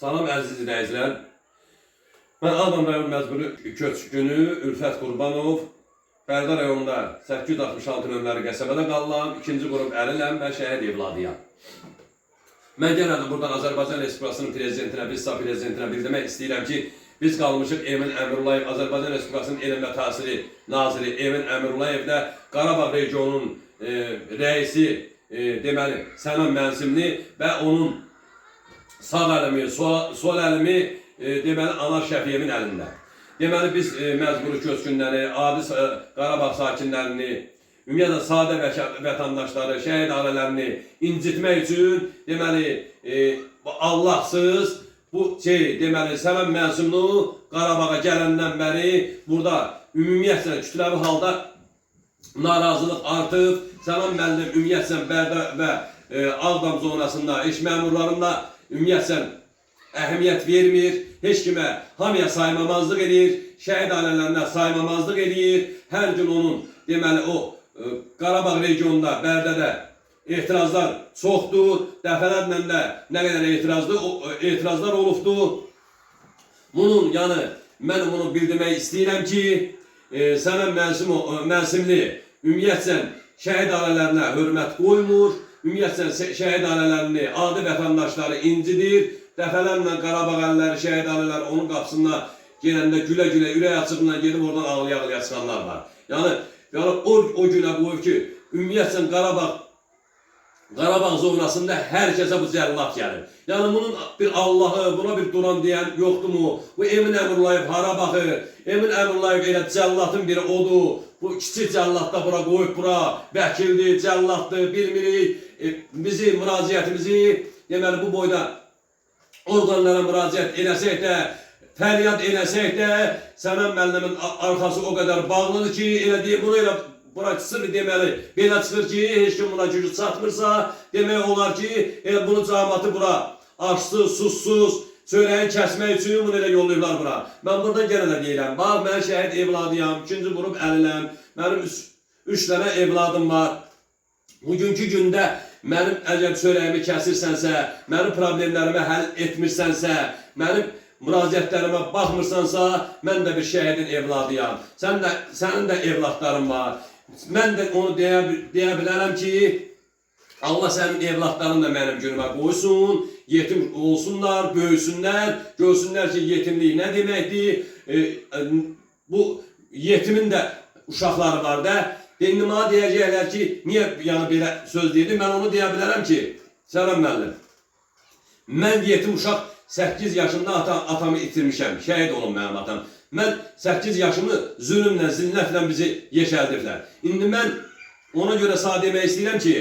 Salam əziz izləyicilər. Mən Ağdam rayon məzburi köçkünü Ülfət Qurbanov. Bərdə rayonunda 866 nömrəli qəsəbədə qalıram. İkinci qrup əliləm və şəhid evladıyam. Mən yenə də buradan Azərbaycan Respublikasının prezidentinə, BİSSA prezidentinə bildirmək istəyirəm ki, biz qalmışıq Emin Əmrullayev, Azərbaycan Respublikasının Elm və Təhsili Naziri Emin Əmrullayev də Qarabağ regionunun rəisi deməli Sənan Mənsimli və onun sağ əlimi, sol əlimi deməli Anar Şəfiyemin əlində. Deməli biz məzburi köçkünləri, adi Qarabağ sakinlərini, ümumiyyətlə sadə vətəndaşları, şəhid ailələrini incitmək üçün deməli Allahsız bu deməli Sənan Mənsimli Qarabağa gələndən bəri burada ümumiyyətlə kütləvi halda narazılıq artıb. Sənan müəllim ümumiyyətlə Bərdə və Ağdam zonasında iş məmurlarında ümumiyyətlə əhəmiyyət vermir, heç kimə hamıya saymamazlıq edir, şəhid ailələrinə saymamazlıq edir. Hər gün onun deməli o Qarabağ regionunda, Bərdədə etirazlar çoxdur, dəfələrlə də nə qədər etirazlar olubdur. Bunun yəni mən bunu bildirmək istəyirəm ki, Sənan Mənsimli ümumiyyətlə şəhid ailələrinə hörmət qoymur, ümumiyyətlə şəhid ailələrini, adi vətəndaşları incidir. Dəfələrlə Qarabağ əlləri, şəhid ailələri onun qapısında gələndə gülə-gülə, ürək açığından gedib oradan ağlaya-ağlaya çıxanlar var. Yəni o günə qoyub ki, ümumiyyətlə Qarabağ zonasında hər kəsə bu cəllat gəlir. Yəni bunun bir Allahı, buna bir duran deyən yoxdurmu? Bu Emin Əmrullayev hara baxır? Emin Əmrullayev elə cəllatın biri odur. Bu kiçik cəllat da bura qoyub bura, vəkildir, cəllatdır, bilmirik. Bizi, müraciətimizi, deməli bu boyda orqanlara müraciət eləsək də, fəryad eləsək də, Sənan müəllimin arxası o qədər bağlıdır ki, elə deyim, bunu elə bura çıxır deməli, belə çıxır ki, heç kim buna gücü çatmırsa, demək olar ki, elə bunu cəmaatı bura açsız, susuz, çörəyin kəsmək üçün bunu elə yollayıblar bura. Mən burada yenə də deyirəm, bax, mən şəhid evladıyam, ikinci qrup əliləm, mənim 3 dənə evladım var. Bugünkü gündə mənim əgər çörəyimi kəsirsənsə, mənim problemlərimi həll etmirsənsə, mənim müraciətlərimə baxmırsansa, mən də bir şəhidin evladıyam. Sənin də evladların var. Mən də onu deyə bilərəm ki, Allah sənin evladların da mənim günümə qoysun, yetim olsunlar, böyüsünlər, görsünlər ki, yetimlik nə deməkdir. Bu yetimin də uşaqları var da. İndi mənə deyəcəklər ki, niyə yəni belə söz deyildi? Mən onu deyə bilərəm ki, Sənan müəllim, mən yetim uşaq 8 yaşında atamı itirmişəm, şəhid olun mənim atam. Mən 8 yaşımı zülümlə, zillətlə bizi yeşəldiblər. İndi mən ona görə sağ demək istəyirəm ki,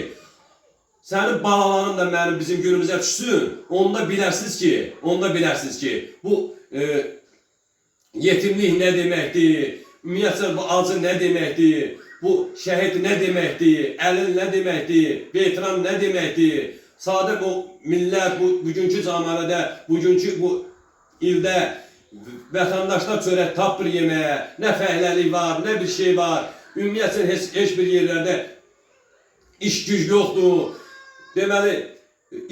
sənin balaların da mənim bizim günümüzə düşsün, onda bilərsiniz ki, bu yetimlik nə deməkdir, ümumiyyətlə bu acı nə deməkdir, bu şəhid nə deməkdir, əlil nə deməkdir, veteran nə deməkdir. Sadə bu millət, bugünkü zamanədə, bugünkü bu ildə vətəndaşlar çörək tapmır yeməyə, nə fəhləlik var, nə bir şey var. Ümumiyyətlə heç bir yerlərdə iş güc yoxdur. Deməli,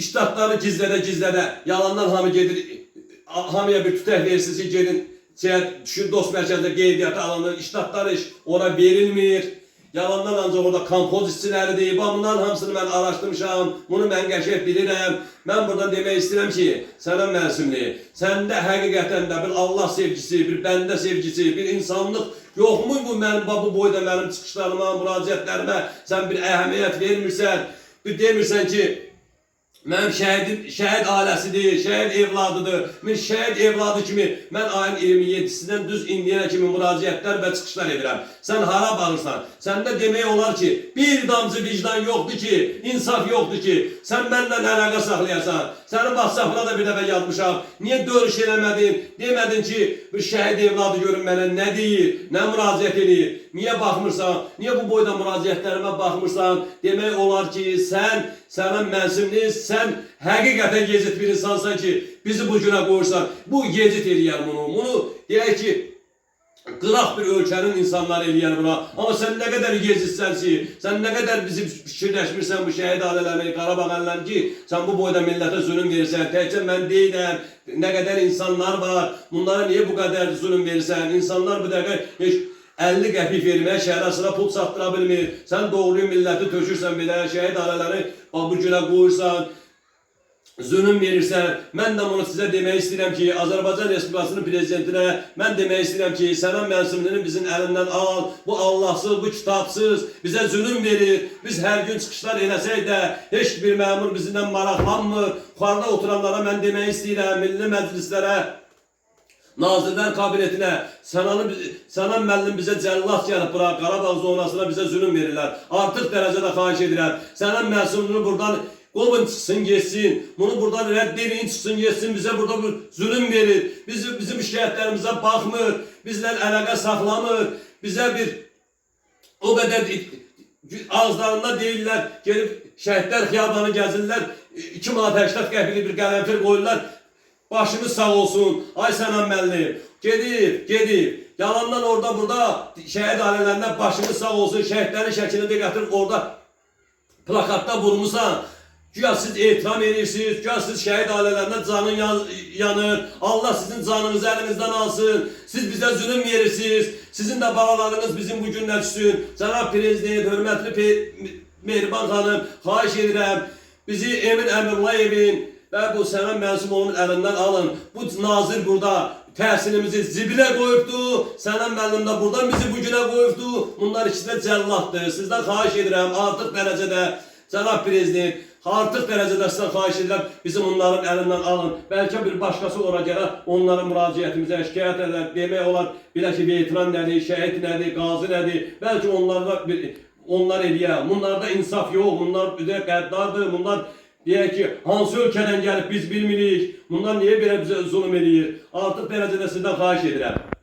iştatları gizlədə, yalandan hamı gedir, hamıya bir tütək versiniz ki, gedin, düşün dost mərkəzdə qeydiyyatı alanlar, iştatları ora verilmir. Yalandan ancaq orada kompoz işçiləridir. Bunların hamısını mən araşdırmışam, bunu mən qəşəng bilirəm. Mən buradan demək istəyirəm ki, Sənan Mənsimli, səndə həqiqətən də bir Allah sevgisi, bir bəndə sevgisi, bir insanlıq yoxmu bu mənim bu boyda mənim çıxışlarıma, müraciətlərimə sən bir əhəmiyyət vermirsən, bir demirsən ki, mənim şəhid ailəsidir, şəhid evladıdır. Mən şəhid evladı kimi, mən ayın 27-sindən düz indiyənə kimi müraciətlər və çıxışlar edirəm. Sən hara bağırsan? Səndə demək olar ki, bir damcı vicdan yoxdur ki, insaf yoxdur ki, sən mənlə əlaqə saxlayasan. Sənin WhatsApp-ına da bir dəfə yazmışam. Niyə dörüş eləmədin? Demədin ki, bir şəhid evladı görün mənə nə deyir, nə müraciət edir? Niyə baxmırsan? Niyə bu boyda müraciətlərimə baxmırsan? Demək olar ki, Sənan Mənsimli, sən həqiqətən gecit bir insansan ki, bizi bu günə qoyursan. Bu gecit eləyər bunu. Bunu deyək ki, qıraq bir ölkənin insanları eləyər buna. Amma sən nə qədər gezirsən ki, sən nə qədər bizi fikirləşmirsən bu şəhid ailələrini, Qarabağ əllərini ki, sən bu boyda millətə zulüm verirsən. Təkcə mən deyiləm, nə qədər insanlar var, bunlara niyə bu qədər zulüm verirsən? İnsanlar bu dəqiqə heç 50 qəpik verməyə şəhərə sıra pul çatdıra bilmir. Sən doğruyu milləti tökürsən belə, şəhid ailələri bu günə qoyursan, zulüm verirsən. Mən də bunu sizə demək istəyirəm ki, Azərbaycan Respublikasının prezidentinə mən demək istəyirəm ki, Sənan Mənsimlinin bizim əlindən al, bu Allahsız, bu kitabsız bizə zulüm verir. Biz hər gün çıxışlar eləsək də heç bir məmur bizimlə maraqlanmır. Yuxarıda oturanlara mən demək istəyirəm, milli məclislərə, Nazirlər Kabinetinə, Sənan müəllim bizə cəllat gəlib bura, Qarabağ zonasına bizə zulüm verirlər. Artıq dərəcədə xahiş edirəm. Sənan Mənsimlini buradan qovun çıxsın, geçsin. Bunu buradan rədd edin, çıxsın, geçsin. Bizə burada bir zulüm verir. Bizim şikayətlərimizə baxmır. Bizlə əlaqə saxlamır. Bizə bir o qədər ağızlarında deyirlər, gelib şəhidlər xiyabanı gəzirlər. 2 manat 80 qəpikli bir qələmfir qoyurlar. Başımız sağ olsun. Ay Sənan müəllim. Gedib. Yalandan orada burada şəhid ailələrindən başımız sağ olsun. Şəhidlərin şəklini də gətirib orada plakatda vurmusan. Güya siz etiram edirsiniz, güya siz şəhid ailələrindən canın yanır. Allah sizin canınızı əlinizdən alsın. Siz bizə zulüm verirsiniz. Sizin də balalarınız bizim bu günlər düşsün. Cənab Prezident, hörmətli Mehriban xanım, xahiş edirəm. Bizi Emin Əmirullayevin və bu Sənan Mənsimovun əlindən alın. Bu nazir burada təhsilimizi zibilə qoyubdu. Sənan müəllim də buradan bizi bu günə qoyubdu. Bunlar ikisi də cəllatdır. Sizdən xahiş edirəm, artıq dərəcədə Cənab Prezident, artıq dərəcədə sizdən xahiş edirəm, bizim onların əlindən alın. Bəlkə bir başqası ora gələ, onların müraciətimizə şikayət edər, demək olar, belə ki, veteran nədir, şəhid nədir, qazi nədir, bəlkə onlar eləyə. Bunlarda insaf yox, bunlar qəddardır, bunlar deyək ki, hansı ölkədən gəlib biz bilmirik, bunlar niyə belə bizə zulüm eləyir? Artıq dərəcədə sizdən xahiş edirəm.